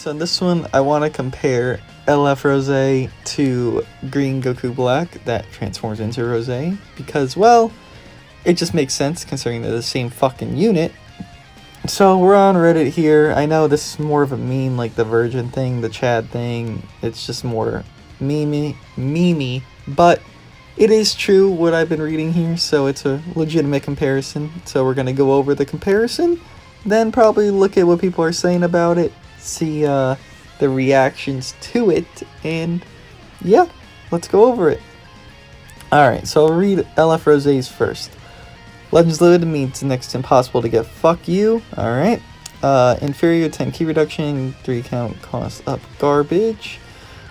So in this one, I want to compare LF Rose to Green Goku Black that transforms into Rose because, well, it just makes sense considering they're the same fucking unit. So we're on Reddit here. I know this is more of a meme, like the Virgin thing, the Chad thing. It's just more memey, but it is true what I've been reading here, so it's a legitimate comparison. So we're gonna go over the comparison, then probably look at what people are saying about it, see the reactions to it, and yeah, let's go over it. Alright, so I'll read LF Rose's first. Legends Limited means next to impossible to get. Fuck you. Alright. Inferior 10 key reduction, 3 count cost up garbage.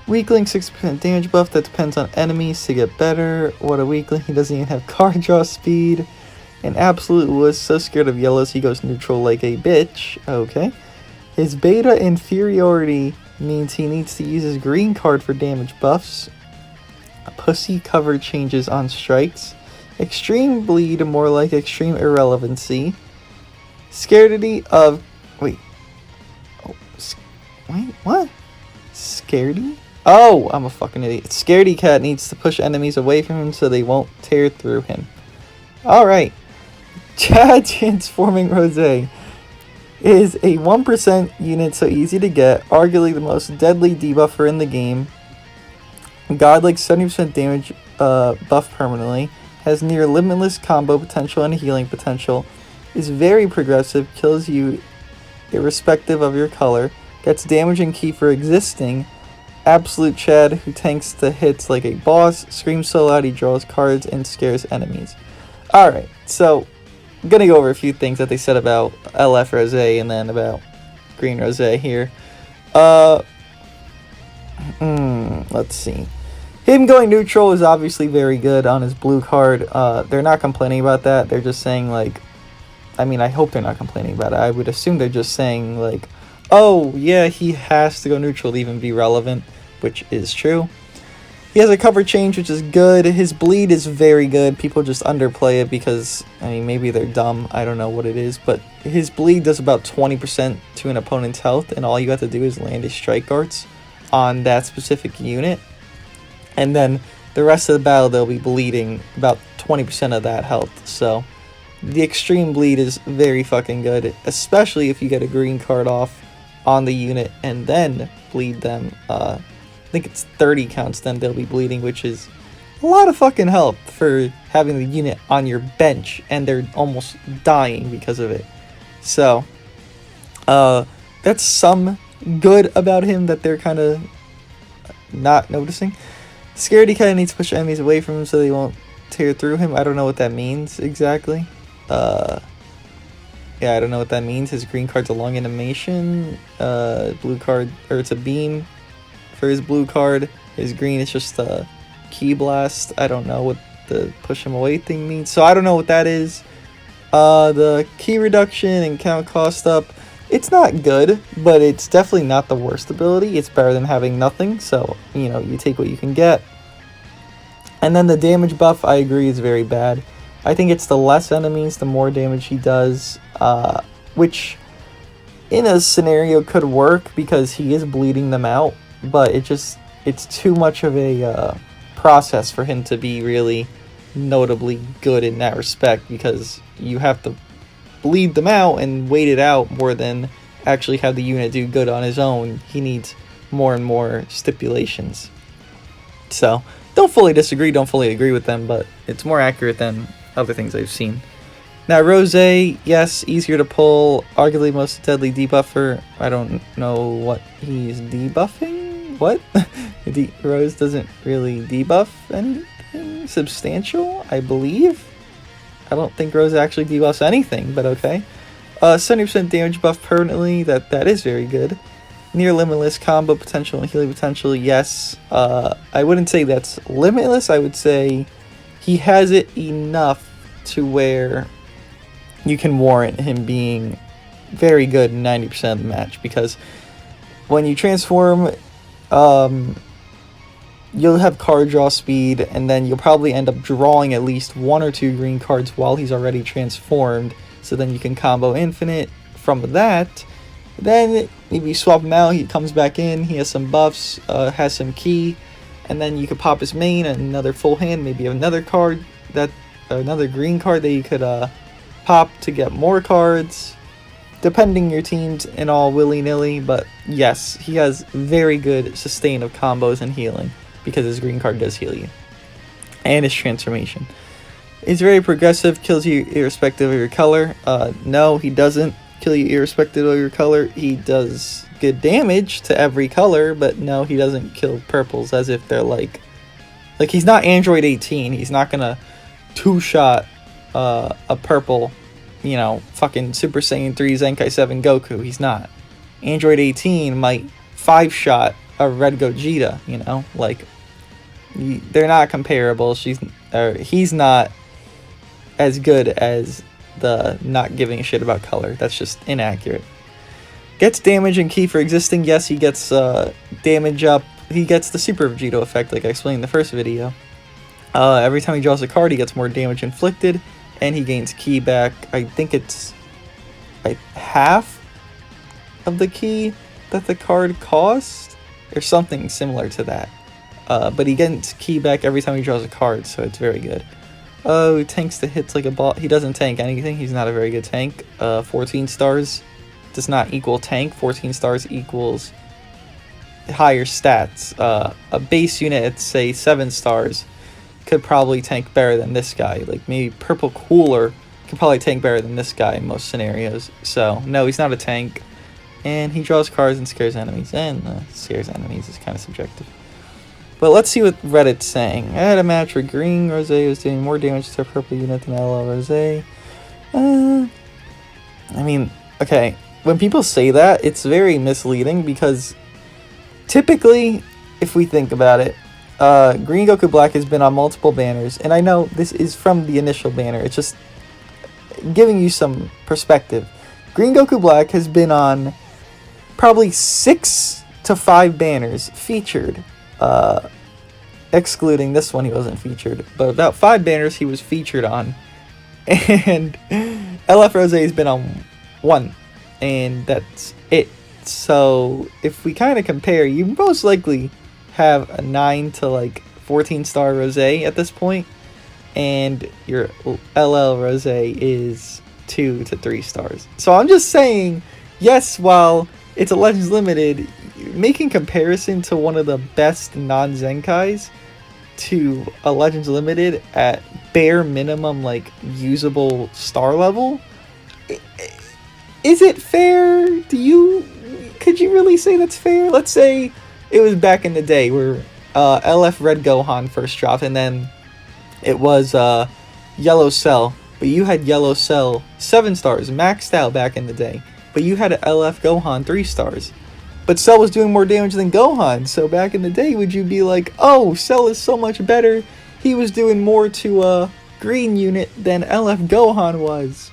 Weakling 6% damage buff that depends on enemies to get better. What a weakling, he doesn't even have card draw speed. An absolute was so scared of yellows he goes neutral like a bitch. Okay. His beta inferiority means he needs to use his green card for damage buffs. Pussy cover changes on strikes. Extreme bleed, more like extreme irrelevancy. Scaredity of... Wait, what? Scaredy? Oh, I'm a fucking idiot. Scaredy Cat needs to push enemies away from him so they won't tear through him. Alright. Chad transforming Rose is a 1% unit, so easy to get. Arguably the most deadly debuffer in the game. Godlike 70% damage buff permanently. Has near limitless combo potential and healing potential. Is very progressive. Kills you irrespective of your color. Gets damage and key for existing. Absolute Chad who tanks the hits like a boss. Screams so loud he draws cards and scares enemies. Alright, so I'm gonna go over a few things that they said about LF Rose and then about Green Rose here. Let's see. Him going neutral is obviously very good on his blue card. They're not complaining about that. They're just saying, like... I mean, I hope they're not complaining about it. I would assume they're just saying, like... Oh, yeah, he has to go neutral to even be relevant, which is true. He has a cover change, which is good. His bleed is very good. People just underplay it because, I mean, maybe they're dumb. I don't know what it is. But his bleed does about 20% to an opponent's health, and all you have to do is land his strike guards on that specific unit. And then the rest of the battle, they'll be bleeding about 20% of that health. So the extreme bleed is very fucking good, especially if you get a green card off on the unit and then bleed them. I think it's 30 counts then they'll be bleeding, which is a lot of fucking health for having the unit on your bench and they're almost dying because of it. So that's some good about him that they're kind of not noticing. Scaredy Cat needs to push enemies away from him so they won't tear through him. I don't know what that means exactly. Yeah, I don't know what that means. His green card's a long animation. Blue card, or it's a beam for his blue card. His green is just a key blast. I don't know what the push him away thing means. So I don't know what that is. The key reduction and count cost up. It's not good, but it's definitely not the worst ability. It's better than having nothing. So, you know, you take what you can get. And then the damage buff, I agree, is very bad. I think it's the less enemies, the more damage he does, which in a scenario could work because he is bleeding them out, but it's too much of a process for him to be really notably good in that respect because you have to bleed them out and wait it out more than actually have the unit do good on his own. He needs more and more stipulations. So, don't fully disagree, don't fully agree with them, but it's more accurate than other things I've seen. Now, Rose, yes, easier to pull, arguably most deadly debuffer. I don't know what he's debuffing? What? Rose doesn't really debuff anything substantial, I believe. I don't think Rose actually debuffs anything, but okay. 70% damage buff permanently, that is very good. Near limitless combo potential and healing potential, yes. I wouldn't say that's limitless, I would say he has it enough to where you can warrant him being very good in 90% of the match, because when you transform, you'll have card draw speed, and then you'll probably end up drawing at least 1 or 2 green cards while he's already transformed, so then you can combo infinite from that. Then maybe you swap him out, he comes back in, he has some buffs, has some ki, and then you could pop his main and another full hand, maybe another card, another green card that you could pop to get more cards, depending your teams and all willy-nilly. But yes, he has very good sustain of combos and healing, because his green card does heal you. And his transformation. He's very progressive, kills you irrespective of your color. No, he doesn't kill you irrespective of your color. He does good damage to every color, but no, he doesn't kill purples as if they're like he's not Android 18. He's not gonna two-shot a purple, you know, fucking Super Saiyan 3 Zenkai 7 Goku. He's not. Android 18 might 5-shot a Red Gogeta, you know, like, they're not comparable. He's not as good as the not giving a shit about color. That's just inaccurate. Gets damage and ki for existing. Yes, he gets damage up. He gets the Super Vegito effect, like I explained in the first video. Every time he draws a card, he gets more damage inflicted, and he gains ki back. I think it's like half of the ki that the card cost, or something similar to that. But he gets ki back every time he draws a card, so it's very good. Oh, he tanks the hits like a ball. He doesn't tank anything. He's not a very good tank. 14 stars does not equal tank. 14 stars equals higher stats. A base unit at, say, 7 stars could probably tank better than this guy. Like, maybe Purple Cooler could probably tank better than this guy in most scenarios. So, no, he's not a tank. And he draws cards and scares enemies. And scares enemies is kind of subjective. But let's see what Reddit's saying. I had a match where Green Rose was doing more damage to a purple unit than LL Rose. I mean, okay, when people say that, it's very misleading, because typically, if we think about it, Green Goku Black has been on multiple banners, and I know this is from the initial banner, it's just giving you some perspective. Green Goku Black has been on probably 6 to 5 banners featured. Excluding this one, he wasn't featured, but about 5 banners he was featured on, and LF Rose has been on 1, and that's it. So if we kind of compare, you most likely have a 9 to like 14 star Rose at this point, and your LL Rose is 2 to 3 stars. So I'm just saying, yes, while it's a Legends Limited, making comparison to one of the best non-Zenkais to a Legends Limited at bare minimum, like, usable star level, is it fair? Could you really say that's fair? Let's say it was back in the day where LF Red Gohan first dropped, and then it was Yellow Cell, but you had Yellow Cell 7 stars maxed out back in the day, but you had an LF Gohan 3 stars. But Cell was doing more damage than Gohan, so back in the day, would you be like, oh, Cell is so much better, he was doing more to a green unit than LF Gohan was?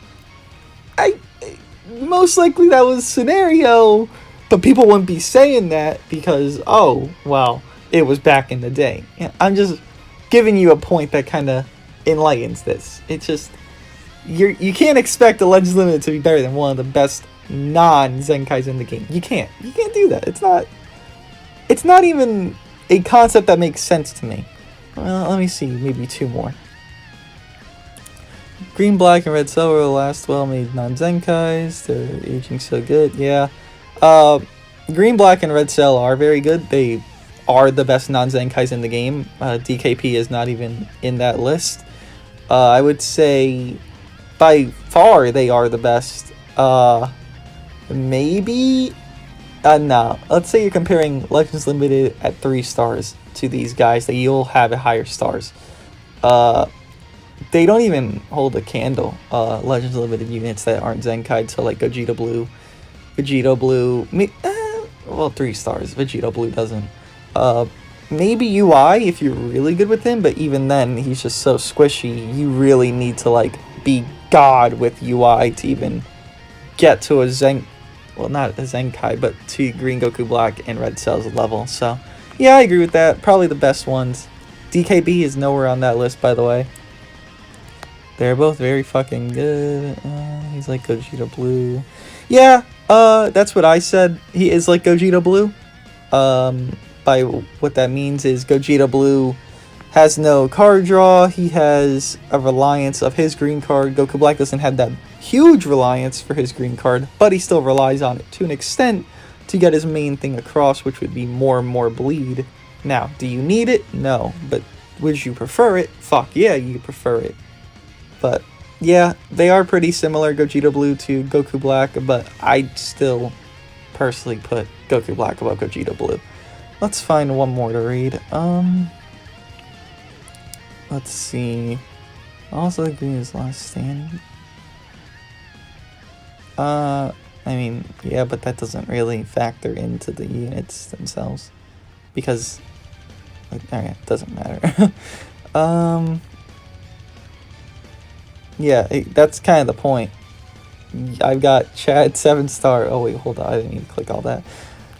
Most likely that was a scenario, but people wouldn't be saying that because, oh, well, it was back in the day. I'm just giving you a point that kind of enlightens this. It's just, you can't expect a Legends Limited to be better than one of the best non-Zenkais in the game. You can't do that. It's not even a concept that makes sense to me. Well, let me see, maybe 2 more. Green, Black, and Red Cell were the last well-made non-Zenkais. They're aging so good. Yeah. Green, Black, and Red Cell are very good. They are the best non-Zenkais in the game. DKP is not even in that list. I would say by far they are the best. Maybe? No. Let's say you're comparing Legends Limited at 3 stars to these guys, that you'll have at higher stars. They don't even hold a candle. Legends Limited units that aren't Zenkai, so like Gogeta Blue, Vegito Blue, well, 3 stars. Vegito Blue doesn't. Maybe UI if you're really good with him, but even then, he's just so squishy. You really need to like be God with UI to even get to a well, not a Zenkai, but to Green Goku Black and Red Cell's level. So, yeah, I agree with that. Probably the best ones. DKB is nowhere on that list, by the way. They're both very fucking good. He's like Gogeta Blue. Yeah, That's what I said. He is like Gogeta Blue. By what that means is Gogeta Blue has no card draw. He has a reliance of his green card. Goku Black doesn't have that huge reliance for his green card, but he still relies on it to an extent to get his main thing across, which would be more and more bleed. Now, do you need it? No. But would you prefer it? Fuck yeah, you prefer it. But yeah, they are pretty similar, Gogeta Blue to Goku Black, but I'd still personally put Goku Black above Gogeta Blue. Let's find one more to read. Let's see. Also, the green is last stand. I mean, yeah, but that doesn't really factor into the units themselves. Because, like, alright, it doesn't matter. Yeah, that's kind of the point. I've got Chad 7-star. Oh, wait, hold on. I didn't even click all that.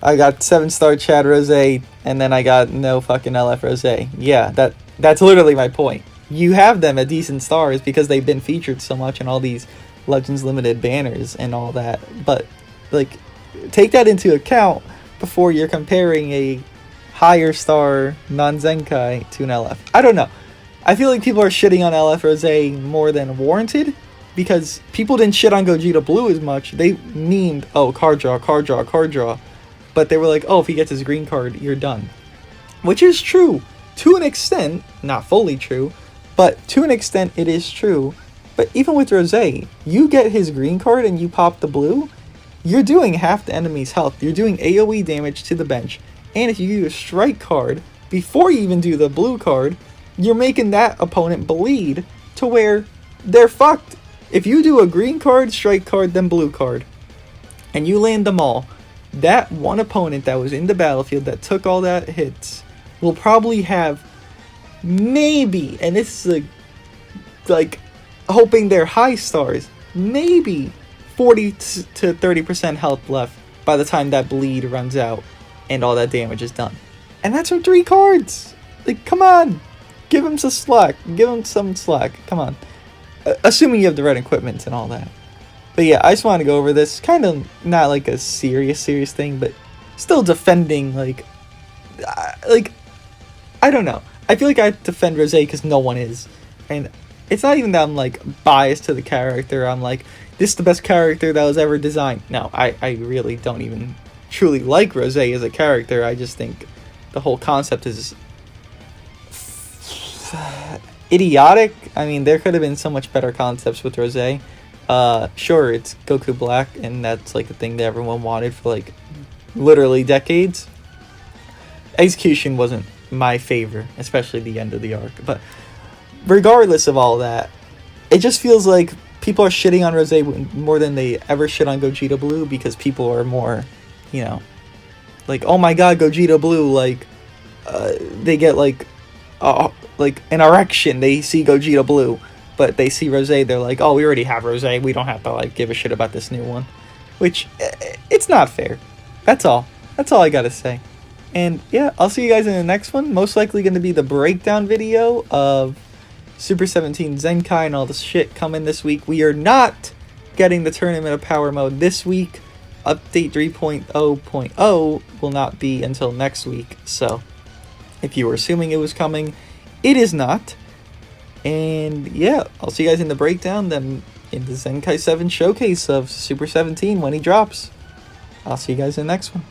I got 7-star Chad Rose, and then I got no fucking LF Rose. Yeah, that's literally my point. You have them at decent stars because they've been featured so much in all these Legends Limited banners and all that. But, like, take that into account before you're comparing a higher star non-Zenkai to an LF. I don't know. I feel like people are shitting on LF Rose more than warranted because people didn't shit on Gogeta Blue as much. They memed, oh, card draw, card draw, card draw. But they were like, oh, if he gets his green card, you're done. Which is true. To an extent, not fully true, but to an extent it is true. But even with Rose, you get his green card and you pop the blue, you're doing half the enemy's health. You're doing AoE damage to the bench. And if you use a strike card before you even do the blue card, you're making that opponent bleed to where they're fucked. If you do a green card, strike card, then blue card, and you land them all, that one opponent that was in the battlefield that took all that hits will probably have maybe, and this is like hoping they're high stars, maybe 40 to 30% health left by the time that bleed runs out and all that damage is done. And that's from 3 cards. Like, come on. Give him some slack. Give him some slack. Come on. Assuming you have the right equipment and all that. But yeah, I just want to go over this. Kind of not like a serious thing, but still defending, like, I don't know. I feel like I defend Rose because no one is. And it's not even that I'm, like, biased to the character. I'm like, this is the best character that was ever designed. No, I really don't even truly like Rose as a character. I just think the whole concept is idiotic. I mean, there could have been so much better concepts with Rose. Sure, it's Goku Black, and that's like the thing that everyone wanted for like literally decades. Execution wasn't my favor, especially the end of the arc. But regardless of all that, it just feels like people are shitting on Rose more than they ever shit on Gogeta Blue because people are more, you know, like, oh my god, Gogeta Blue, like, they get like an erection. They see Gogeta Blue, but they see Rose, they're like, oh, we already have Rose, we don't have to like give a shit about this new one. Which, it's not fair. That's all I gotta say. And yeah, I'll see you guys in the next one. Most likely going to be the breakdown video of Super 17 Zenkai and all this shit coming this week. We are not getting the Tournament of Power mode this week. Update 3.0.0 will not be until next week. So, if you were assuming it was coming, it is not. And yeah, I'll see you guys in the breakdown, then in the Zenkai 7 showcase of Super 17 when he drops. I'll see you guys in the next one.